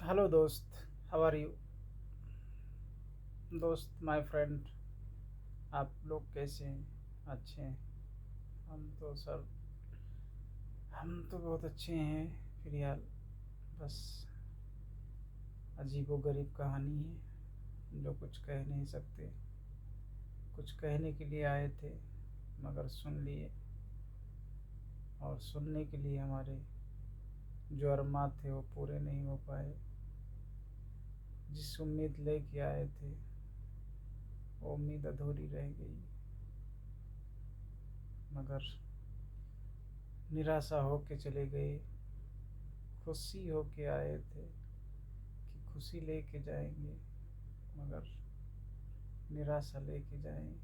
Hello दोस्त, how are you? दोस्त, my friend, आप लोग कैसे हैं? अच्छे हैं? हम तो सर हम तो बहुत अच्छे हैं फिलहाल। बस अजीबो गरीब कहानी है जो कुछ कह नहीं सकते। कुछ कहने के लिए आए थे मगर सुन लिए, और सुनने के लिए हमारे जो अरमान थे वो पूरे नहीं हो पाए। जिस उम्मीद लेके आए थे वो उम्मीद अधूरी रह गई। मगर निराशा हो के चले गए। खुशी हो के आए थे कि खुशी लेके जाएंगे, मगर निराशा लेके जाएं।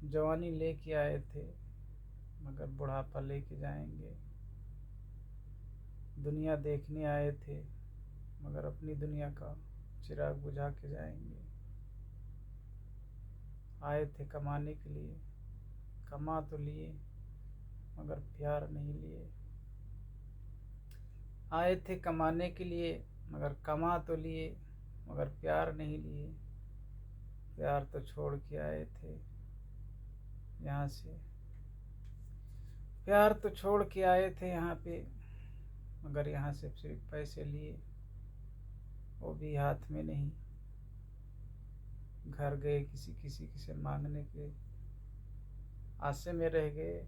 जवानी लेके आए थे मगर बुढ़ापा लेके जाएंगे। दुनिया देखने आए थे मगर अपनी दुनिया का चिराग बुझा के जाएंगे। आए थे कमाने के लिए, कमा तो लिए मगर प्यार नहीं लिए। आए थे कमाने के लिए मगर कमा तो लिए मगर प्यार नहीं लिए। प्यार तो छोड़ के आए थे यहाँ से। प्यार तो छोड़ के आए थे यहाँ पे, मगर यहाँ से सिर्फ पैसे लिए, वो भी हाथ में नहीं। घर गए किसी किसी से मांगने के आशे में रह गए।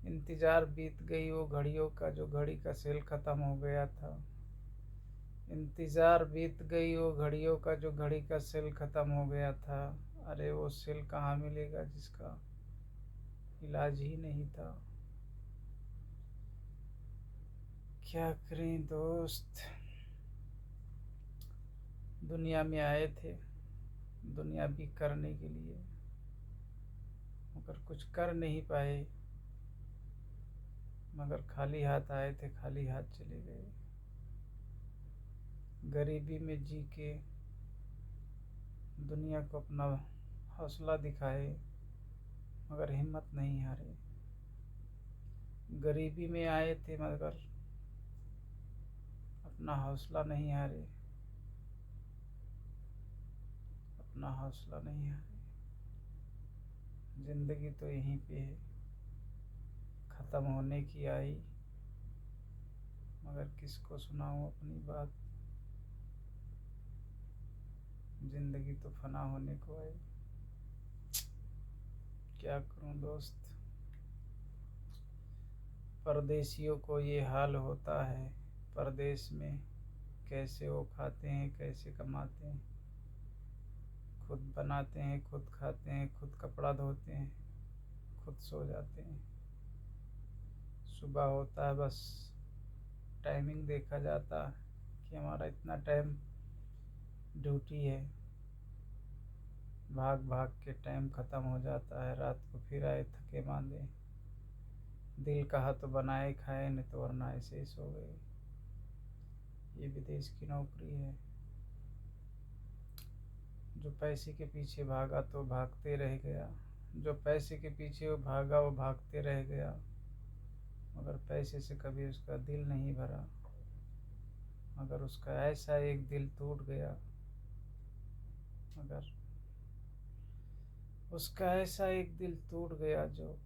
इंतज़ार बीत गई वो घड़ियों का जो घड़ी का सेल ख़त्म हो गया था। इंतज़ार बीत गई वो घड़ियों का जो घड़ी का सेल ख़त्म हो गया था। अरे वो सेल कहाँ मिलेगा जिसका इलाज ही नहीं था। क्या करें दोस्त, दुनिया में आए थे दुनिया भी करने के लिए, मगर कुछ कर नहीं पाए। मगर खाली हाथ आए थे, खाली हाथ चले गए। गरीबी में जी के दुनिया को अपना हौसला दिखाए, मगर हिम्मत नहीं हारे। गरीबी में आए थे मगर अपना हौसला नहीं हारे, अपना हौसला नहीं हारे। ज़िंदगी तो यहीं पे है, ख़त्म होने की आई, मगर किसको सुनाऊँ अपनी बात। ज़िंदगी तो फना होने को आई। क्या करूँ दोस्त, परदेशियों को ये हाल होता है। परदेश में कैसे वो खाते हैं, कैसे कमाते हैं, खुद बनाते हैं, खुद खाते हैं, खुद कपड़ा धोते हैं, खुद सो जाते हैं। सुबह होता है बस टाइमिंग देखा जाता है कि हमारा इतना टाइम ड्यूटी है। भाग भाग के टाइम ख़त्म हो जाता है। रात को फिर आए थके मांदे, दिल कहा तो बनाए खाए, नहीं तो वरना ऐसे ही सो गए। ये विदेश की नौकरी है। जो पैसे के पीछे भागा तो भागते रह गया, जो पैसे के पीछे वो भागा वो भागते रह गया, मगर पैसे से कभी उसका दिल नहीं भरा। मगर उसका ऐसा एक दिल टूट गया, मगर उसका ऐसा एक दिल टूट गया जो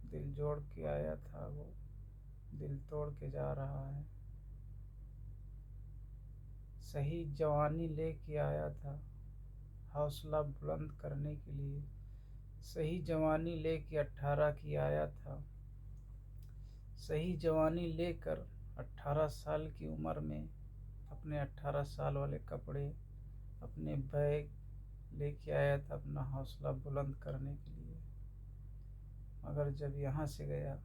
दिल जोड़ के आया था वो दिल तोड़ के जा रहा है। सही जवानी लेके आया था हौसला बुलंद करने के लिए। सही जवानी लेके 18 की आया था। सही जवानी लेकर 18 साल की उम्र में अपने 18 साल वाले कपड़े, अपने बैग लेके आया था अपना हौसला बुलंद करने के लिए। मगर जब यहाँ से गया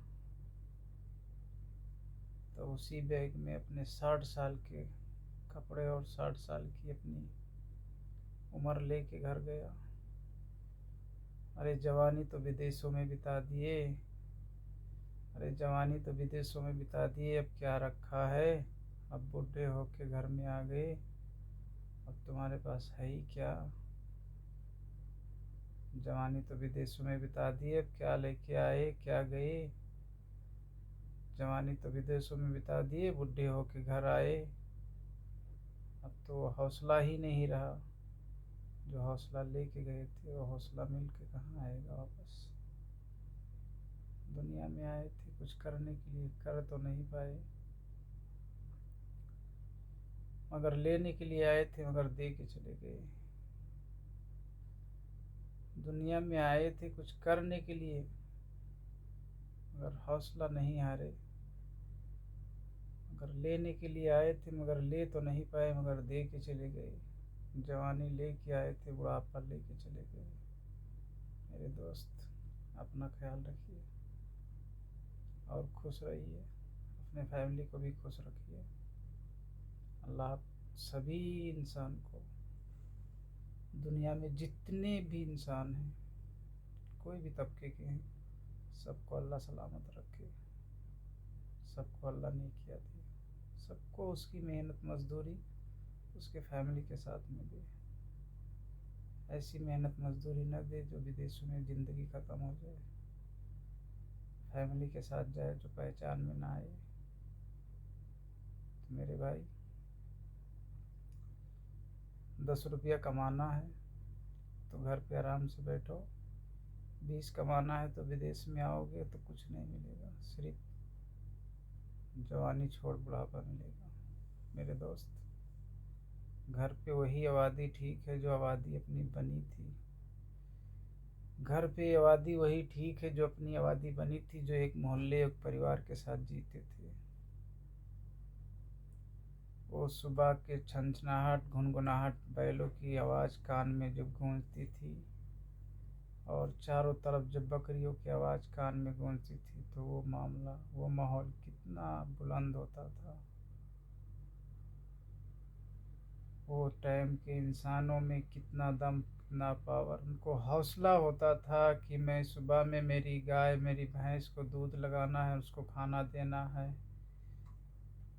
तो उसी बैग में अपने 60 साल के कपड़े और 60 साल की अपनी उम्र लेके घर गया। अरे जवानी तो विदेशों में बिता दिए, अरे जवानी तो विदेशों में बिता दिए, अब क्या रखा है। अब बूढ़े होके घर में आ गए, अब तुम्हारे पास है ही क्या। जवानी तो विदेशों में बिता दिए, अब क्या लेके आए क्या गए। जवानी तो विदेशों में बिता दिए, बुढ़े होके घर आए। अब तो हौसला ही नहीं रहा। जो हौसला लेके गए थे वो हौसला मिल के कहाँ आएगा वापस। दुनिया में आए थे कुछ करने के लिए, कर तो नहीं पाए। मगर लेने के लिए आए थे, मगर दे के चले गए। दुनिया में आए थे कुछ करने के लिए, मगर हौसला नहीं हारे। मगर लेने के लिए आए थे, मगर ले तो नहीं पाए, मगर दे के चले गए। जवानी लेके आए थे, बुढ़ापा लेके चले गए। मेरे दोस्त, अपना ख्याल रखिए और खुश रहिए। अपने फैमिली को भी खुश रखिए। अल्लाह सभी इंसान को, दुनिया में जितने भी इंसान हैं, कोई भी तबके के हैं, सबको अल्लाह सलामत रखे। सबको अल्लाह नेकियां दे। सबको उसकी मेहनत मजदूरी उसके फैमिली के साथ में दे। ऐसी मेहनत मजदूरी न दे जो विदेशों में ज़िंदगी ख़त्म हो जाए। फैमिली के साथ जाए जो पहचान में ना आए। तो मेरे भाई, 10 रुपया कमाना है तो घर पे आराम से बैठो। 20 कमाना है तो विदेश में आओगे तो कुछ नहीं मिलेगा, सिर्फ जवानी छोड़ बुढ़ापा मिलेगा। मेरे दोस्त, घर पे वही आबादी ठीक है जो आबादी अपनी बनी थी। घर पे आबादी वही ठीक है जो अपनी आबादी बनी थी, जो एक मोहल्ले एक परिवार के साथ जीते थे। वो सुबह के छनछनाहट गुनगुनाहट बैलों की आवाज़ कान में जब गूंजती थी, और चारों तरफ जब बकरियों की आवाज़ कान में गूंजती थी, तो वो मामला, वो माहौल कितना बुलंद होता था। वो टाइम के इंसानों में कितना दम, कितना पावर, उनको हौसला होता था कि मैं सुबह में मेरी गाय मेरी भैंस को दूध लगाना है, उसको खाना देना है।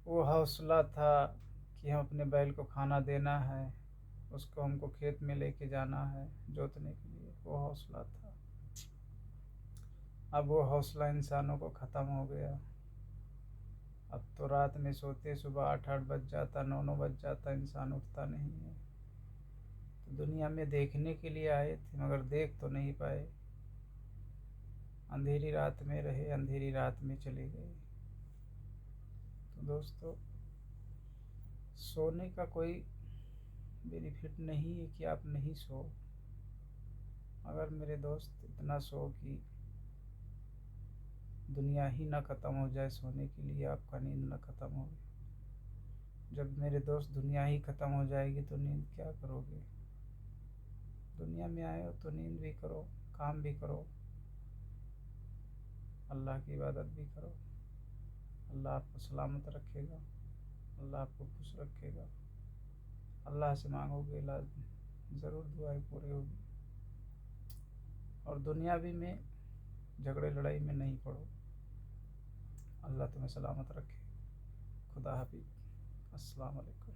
वो हौसला था कि हम अपने बैल को खाना देना है, उसको हमको खेत में लेके जाना है जोतने के लिए। वो हौसला था। अब वो हौसला इंसानों को ख़त्म हो गया। अब तो रात में सोते सुबह 8-8 बज जाता, 9-9 बज जाता, इंसान उठता नहीं है। तो दुनिया में देखने के लिए आए थे, मगर देख तो नहीं पाए। अंधेरी रात में रहे, अंधेरी रात में चले गए। तो दोस्तों, सोने का कोई बेनिफिट नहीं है कि आप नहीं सो। मगर मेरे दोस्त, इतना सो कि दुनिया ही ना ख़त्म हो जाए, सोने के लिए आपका नींद ना ख़त्म हो। जब मेरे दोस्त दुनिया ही ख़त्म हो जाएगी तो नींद क्या करोगे। दुनिया में आए हो तो नींद भी करो, काम भी करो, अल्लाह की इबादत भी करो। अल्लाह आपको सलामत रखेगा, अल्लाह आपको खुश रखेगा। अल्लाह से मांगोगे, ज़रूर दुआएं पूरी होगी। और दुनियावी में झगड़े लड़ाई में नहीं पड़ो। अल्लाह तुम्हें सलामत रखे। खुदा हाफिज़। अस्सलाम वालेकुम।